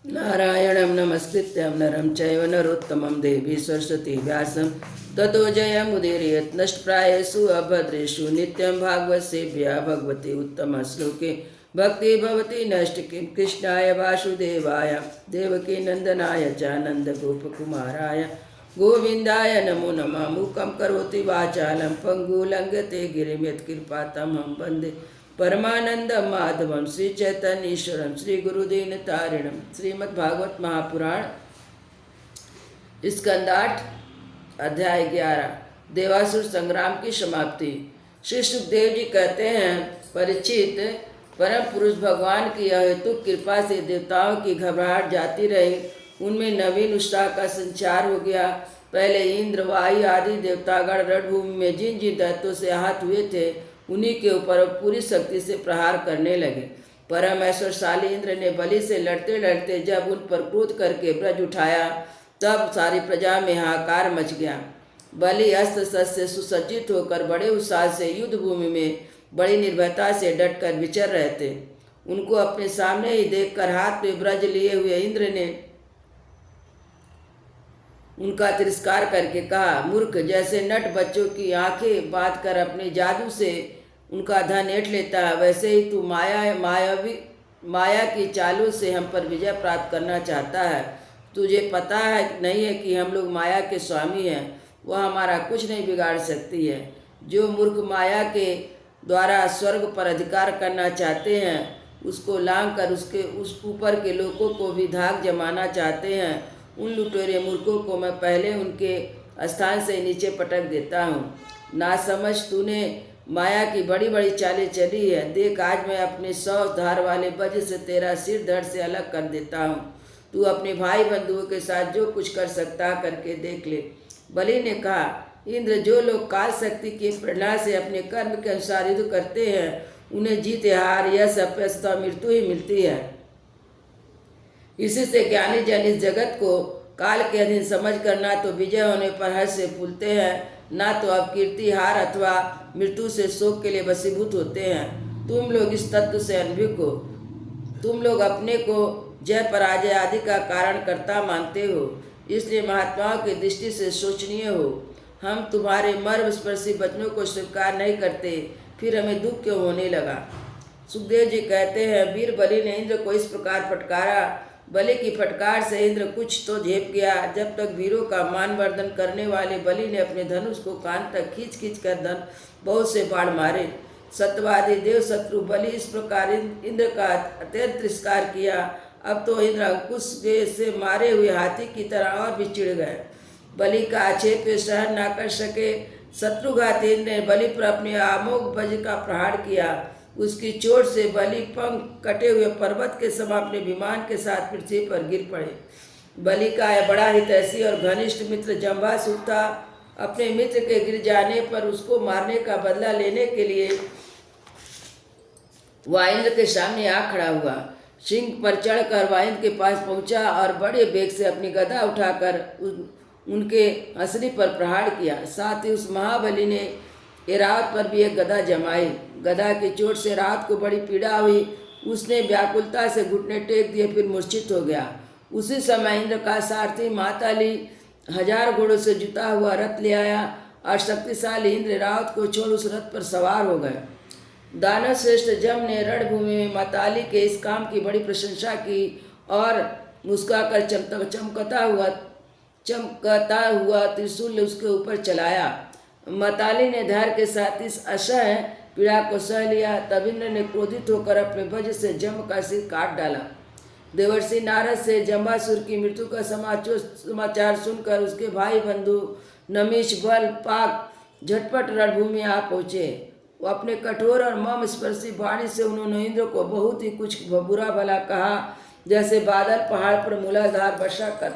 नारायणं नमस्कृत्यं नरं चैव नरोत्तमं देवी सरस्वती व्यासं ततो जयमुदीरयेत् नष्टप्रायेषु अभद्रेषु नित्यं भागवतसेव्या भगवती उत्तमश्लोके भक्ति भवति नष्ट किं कृष्णाय वासुदेवाय देवकी नन्दनाय च नन्दगोपकुमाराय गोविन्दाय नमो नमः। मूकं करोति वाचालं पङ्गुलङ्घते गिरिं यत्कृपातमहं वन्दे परमानंद माधवम श्री चैतन्य ईश्वरम श्री गुरुदीन तारिणम। श्रीमद्भागवत महापुराण स्कंद 8 अध्याय 11 देवासुर संग्राम की समाप्ति। श्री सुखदेव जी कहते हैं, परीक्षित, परम पुरुष भगवान की अहेतुक कृपा से देवताओं की घबराहट जाती रही, उनमें नवीन उत्साह का संचार हो गया। पहले इंद्र, वायु आदि देवतागण रणभूमि में जिन जिन दैत्यों से आहत हुए थे उन्हीं के ऊपर पूरी शक्ति से प्रहार करने लगे। परम ऐश्वर्यशाली इंद्र ने बलि से लड़ते लड़ते जब उन पर क्रोध करके ब्रज उठाया, तब सारी प्रजा में हाहाकार मच गया। बलि अस्त्र शस्त्र से सुसज्जित होकर बड़े उत्साह से युद्ध भूमि में बड़ी निर्भयता से डटकर विचर रहे थे। उनको अपने सामने ही देखकर हाथ में ब्रज लिए हुए इंद्र ने उनका तिरस्कार करके कहा, मूर्ख, जैसे नट बच्चों की आंखें बांध कर अपने जादू से उनका धन ऐंठ लेता है, वैसे ही तू माया की चालों से हम पर विजय प्राप्त करना चाहता है। तुझे पता है नहीं है कि हम लोग माया के स्वामी हैं, वह हमारा कुछ नहीं बिगाड़ सकती है। जो मूर्ख माया के द्वारा स्वर्ग पर अधिकार करना चाहते हैं, उसको लांग कर उस ऊपर के लोगों को भी धाक जमाना चाहते हैं, उन लुटेरे मूर्खों को मैं पहले उनके स्थान से नीचे पटक देता हूँ। ना समझ, तूने माया की बड़ी बड़ी चालें चली है। देख, आज मैं अपने 100 धार वाले वज्र से तेरा सिर धड़ से अलग कर देता हूँ। तू अपने भाई बंधुओं के साथ जो कुछ कर सकता करके देख ले। बलि ने कहा, इंद्र, जो लोग काल शक्ति की प्रेरणा से अपने कर्म के अनुसार युद्ध करते हैं, उन्हें जीत हार, यश, अपयश, मृत्यु ही मिलती है। इसी से ज्ञानी जन इस जगत को काल के अधीन समझ कर ना तो विजय होने पर हर्ष से फूलते हैं, ना तो अब कीर्ति हार अथवा मृत्यु से शोक के लिए वशीभूत होते हैं। तुम लोग इस तत्व से अनभिज्ञ हो। तुम लोग अपने को जय पराजय आदि का कारण कर्ता मानते हो, इसलिए महात्माओं की दृष्टि से शोचनीय हो। हम तुम्हारे मर्म स्पर्शी वचनों को स्वीकार नहीं करते, फिर हमें दुख क्यों होने लगा। सुखदेव जी कहते हैं, वीर बलि ने इंद्र को इस प्रकार फटकारा। बलि की फटकार से इंद्र कुछ तो झेप गया। जब तक वीरों का मानवर्धन करने वाले बलि ने अपने धनुष को कान तक खींच खींच कर बहुत से बाण मारे। सत्यवादी देव शत्रु बलि इस प्रकार इंद्र का अत्यंत तिरस्कार किया। अब तो इंद्र अंकुश से मारे हुए हाथी की तरह और भी चिढ़ गए। बलि का आक्षेप सहन न कर सके शत्रुघाती इंद्र ने बलि पर अपने अमोघ वज्र का प्रहार किया। उसकी चोट से बलि पंख कटे हुए पर्वत के समान अपने विमान के साथ पृथ्वी पर गिर पड़े। बलि का बड़ा हितैषी और घनिष्ठ मित्र जंबासुर था। अपने मित्र के गिर जाने पर उसको मारने का बदला लेने के लिए वह इंद्र के सामने आ खड़ा हुआ। सिंह पर चढ़कर वह इंद्र के पास पहुंचा और बड़े वेग से अपनी गदा उठाकर उनके हंसली पर प्रहार किया। साथ ही उस महाबली ने ऐरावत पर भी एक गदा जमाई। गदा की चोट से रावत को बड़ी पीड़ा हुई। उसने व्याकुलता से घुटने टेक दिए, फिर मूर्छित हो गया। उसी समय इंद्र का सारथी माताली 1000 घोड़ों से जुता हुआ रथ ले आया और शक्तिशाली इंद्र रावत को छोड़ उस रथ पर सवार हो गए। दानव श्रेष्ठ जम ने रणभूमि में माताली के इस काम की बड़ी प्रशंसा की और मुस्कुराकर चमकता हुआ त्रिशूल उसके ऊपर चलाया। माताली ने धैर्य के साथ इस असह्य पीड़ा को सह लिया। तब इंद्र ने क्रोधित होकर अपने वज्र से जम का सिर काट डाला। देवर्षि नारद से जंबासुर की मृत्यु का समाचार सुनकर उसके भाई बंधु नमीश, बल, पाक झटपट रणभूमि आ पहुँचे। वो अपने कठोर और मर्म स्पर्शी वाणी से उन्होंने इंद्र को बहुत ही कुछ बुरा भला कहा। जैसे बादल पहाड़ पर मूलाधार वर्षा कर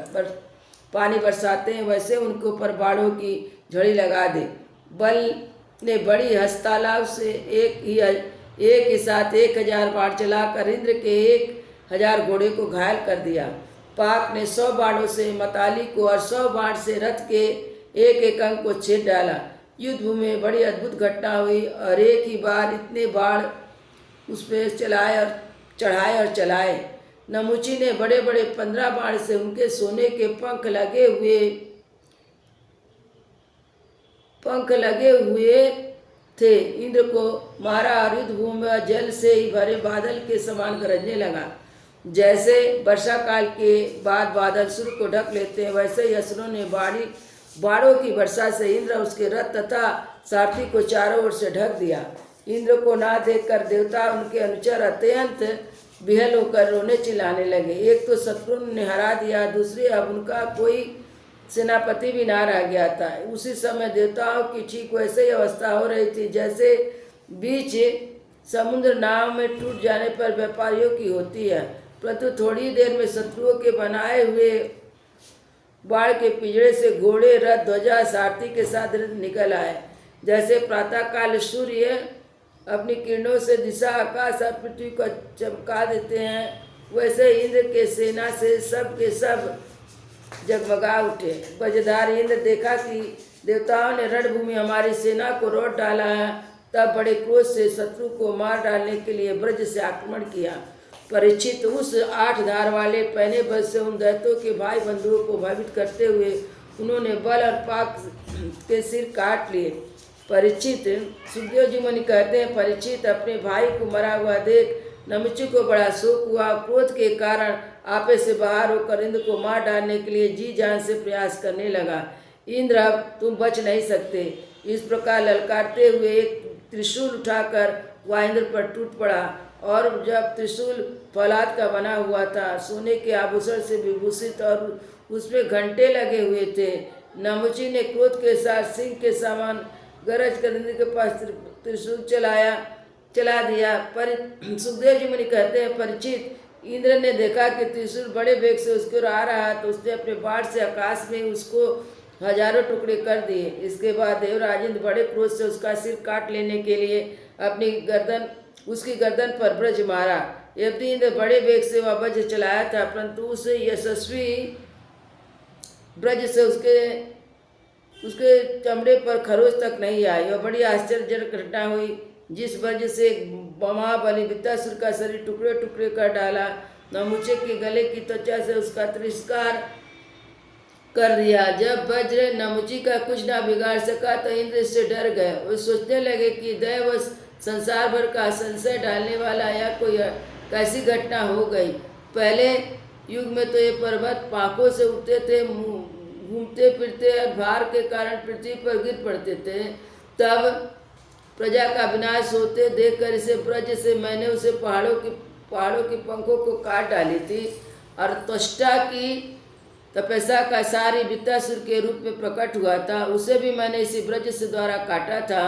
पानी बरसाते हैं, वैसे उनके ऊपर बाढ़ों की झड़ी लगा दे। बल ने बड़ी हस्तालाव से एक ही साथ 1000 बाण चलाकर इंद्र के 1000 घोड़े को घायल कर दिया। पाक ने 100 बाणों से मताली को और 100 बाण से रथ के एक एक अंग को छेद डाला। युद्ध भूमि में बड़ी अद्भुत घटना हुई और एक ही बार इतने बाण उस पर चढ़ाए और चलाए। नमुची ने बड़े बड़े 15 बाण से उनके सोने के पंख लगे हुए थे इंद्र को मारा और युद्ध भूमि में जल से ही भरे बादल के समान गरजने लगा। जैसे वर्षा काल के बाद बादल सूर्य को ढक लेते हैं, वैसे ही असुरों ने बाणों की वर्षा से इंद्र उसके रथ तथा सारथी को चारों ओर से ढक दिया। इंद्र को ना देखकर देवता उनके अनुचर अत्यंत विहल होकर रोने चिल्लाने लगे। एक तो शत्रुओं ने हरा दिया, दूसरे अब उनका कोई सेनापति भी ना रह गया था। उसी समय देवताओं की ठीक वैसे ही अवस्था हो रही थी जैसे बीच समुद्र नाव में टूट जाने पर व्यापारियों की होती है। परंतु थोड़ी देर में शत्रुओं के बनाए हुए बाढ़ के पिंजरे से घोड़े, रथ, ध्वजा, सारथी के साथ निकल आए। जैसे प्रातःकाल सूर्य अपनी किरणों से दिशा, आकाश और पृथ्वी को चमका देते हैं, वैसे इंद्र के सेना से सब के सब जगमगा उठे। वज्रधार इंद्र देखा कि देवताओं ने रणभूमि हमारी सेना को रोट डाला है, तब बड़े क्रोध से शत्रु को मार डालने के लिए ब्रज से आक्रमण किया। परीक्षित उस 8 धार वाले पहने बल से उन दैत्यों के भाई बंधुओं को भयभीत करते हुए उन्होंने बल और पाक के सिर काट लिए। परीक्षित सुखदेव जी मुनि कहते हैं, परीक्षित अपने भाई को मरा हुआ देख नमुची को बड़ा शोक हुआ। क्रोध के कारण आपे से बाहर होकर इंद्र को मार डालने के लिए जी जान से प्रयास करने लगा। इंद्र, अब तुम बच नहीं सकते। इस प्रकार ललकारते हुए एक त्रिशूल उठाकर वह इंद्र पर टूट पड़ा, और जब त्रिशूल फौलाद का बना हुआ था, सोने के आभूषण से विभूषित और उसमें घंटे लगे हुए थे, नमुची ने क्रोध के साथ सिंह के समान गरज कर इंद्र के पास त्रिशूल चला दिया। पर सुखदेव जी मुनि कहते हैं, परीक्षित, इंद्र ने देखा कि त्रिशूल बड़े वेग से उसकी ओर आ रहा है, तो उसने अपने बाण से आकाश में उसको हजारों टुकड़े कर दिए। इसके बाद देवराज इंद्र बड़े क्रोध से उसका सिर काट लेने के लिए उसकी गर्दन पर ब्रज मारा। यद्यपि इंद्र बड़े वेग से वह वज्र चलाया था, परंतु उस यशस्वी ब्रज से उसके चमड़े पर खरोच तक नहीं आई। वह बड़ी आश्चर्यजनक घटना हुई। जिस वजह से महाबली वृत्तासुर का शरीर टुकड़े टुकड़े कर डाला, नमुचे के गले की त्वचा से उसका तिरस्कार कर दिया। जब वज्र नमुची का कुछ ना बिगाड़ सका तो इंद्र इससे डर गए। वे सोचने लगे कि दैवश संसार भर का संशय डालने वाला यह कोई कैसी घटना हो गई। पहले युग में तो ये पर्वत पांखों से उठते थे, घूमते फिरते भार के कारण पृथ्वी पर गिर पड़ते थे। तब प्रजा का विनाश होते देखकर इसे ब्रज से मैंने उसे पहाड़ों के पंखों को काट डाली थी, और त्वष्टा की तपस्या का सारी वृत्तासुर के रूप में प्रकट हुआ था, उसे भी मैंने इसी ब्रज से द्वारा काटा था।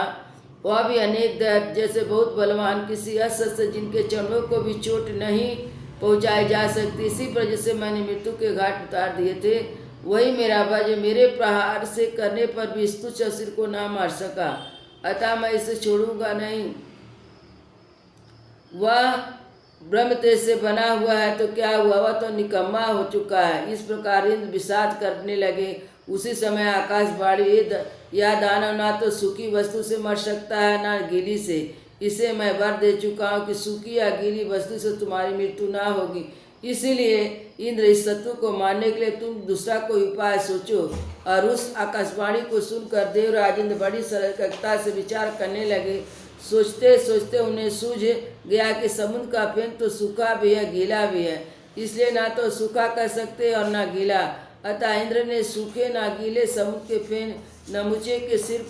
वह भी अनेक दैत्य जैसे बहुत बलवान, किसी अस्त्र से जिनके चरणों को भी चोट नहीं पहुँचाई जा सकती, इसी ब्रज से मैंने मृत्यु के घाट उतार दिए थे। वही मेरा ब्रज मेरे प्रहार से करने पर भी इस तुच्छ असुर को ना मार सका, अतः मैं इसे छोड़ूंगा नहीं। वह ब्रह्म तेज से बना हुआ है तो क्या हुआ, वह तो निकम्मा हो चुका है। इस प्रकार इंद्र विषाद करने लगे। उसी समय आकाशवाणी, या दानव ना तो सूखी वस्तु से मर सकता है ना गीली से। इसे मैं वर दे चुका हूँ कि सूखी या गीली वस्तु से तुम्हारी मृत्यु ना होगी। इसीलिए इंद्र, इस शत्रु को मारने के लिए तुम दूसरा कोई उपाय सोचो। और उस आकाशवाणी को सुनकर देवराज इंद्र बड़ी सतर्कता से विचार करने लगे। सोचते सोचते उन्हें सूझ गया कि समुद्र का फेन तो सूखा भी है, गीला भी है, इसलिए ना तो सूखा कर सकते और ना गीला। अतः इंद्र ने सूखे ना गीले समुद्र के फेन नमुचे के सिर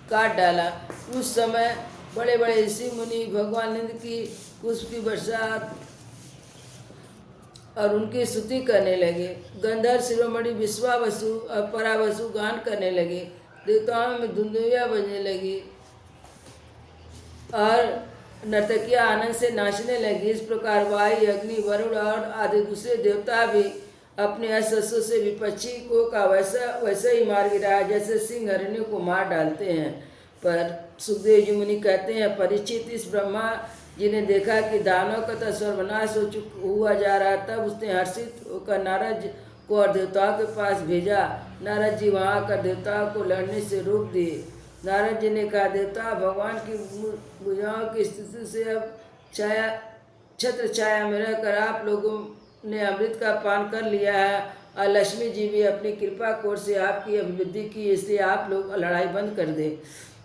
काट डाला। उस समय बड़े बड़े ऋषि मुनि भगवान इंद्र की पुष्प की वर्षा और उनकी स्तुति करने लगे। गंधर्व शिरोमणि विश्वावसु और परावसु गान करने लगे। देवताओं में धुंधुवियाँ बजने लगी और नर्तकियाँ आनंद से नाचने लगी। इस प्रकार वायु, अग्नि, वरुण और आदि दूसरे देवता भी अपने अस्त्रों से विपक्षी को का वैसा ही मार गिराया जैसे सिंह हरिणियों को मार डालते हैं। पर सुखदेव जी मुनि कहते हैं, परीक्षित, इस ब्रह्मा जी ने देखा कि दानव का तो सर्वनाश हुआ जा रहा, तब उसने हर्षित होकर नारद जी को और देवताओं के पास भेजा। नारद जी वहाँ आकर देवताओं को लड़ने से रोक दिए। नारद जी ने कहा, देवता, भगवान की भुजाओं की स्थिति से अब छत्र छाया में रहकर आप लोगों ने अमृत का पान कर लिया है और लक्ष्मी जी भी अपनी कृपा कोर से आपकी अभिवृद्धि की, इसलिए आप लोग लड़ाई बंद कर दें।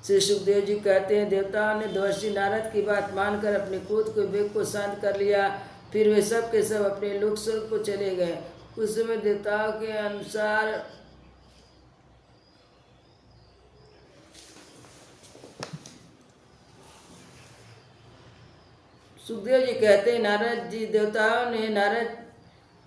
श्री सुखदेव जी कहते हैं, देवताओं ने देवर्षि नारद की बात मानकर अपने क्रोध को वेग को शांत कर लिया। फिर वे सब के सब अपने लोक स्वर्ग को चले गए। उस समय देवताओं के अनुसार सुखदेव जी कहते हैं, नारद जी देवताओं ने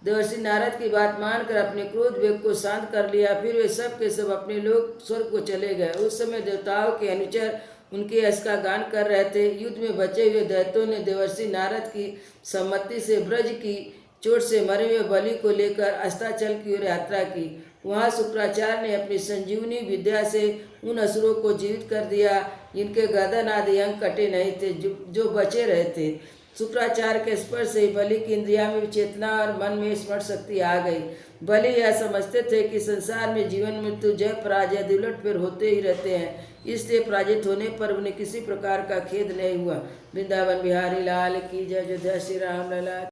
देवर्षि नारद की बात मानकर अपने क्रोध वेग को शांत कर लिया। फिर वे सब के सब अपने लोक स्वर्ग को चले गए। उस समय देवताओं के अनुचर उनके यश का गान कर रहे थे। युद्ध में बचे हुए दैत्यों ने देवर्षि नारद की सम्मति से ब्रज की चोट से मरे हुए बलि को लेकर अस्ताचल की ओर यात्रा की। वहाँ शुक्राचार्य ने अपनी संजीवनी विद्या से उन असुरों को जीवित कर दिया जिनके गर्दन आदि अंग कटे नहीं थे, जो बचे रहे थे। शुक्राचार्य के स्पर्श से बलि की इंद्रिया में चेतना और मन में स्मरण शक्ति आ गई। बलि यह समझते थे कि संसार में जीवन मृत्यु जय पराजय उलट फेर होते ही रहते हैं, इसलिए पराजित होने पर उन्हें किसी प्रकार का खेद नहीं हुआ। वृंदावन बिहारी लाल की जय। जय श्री राम लला।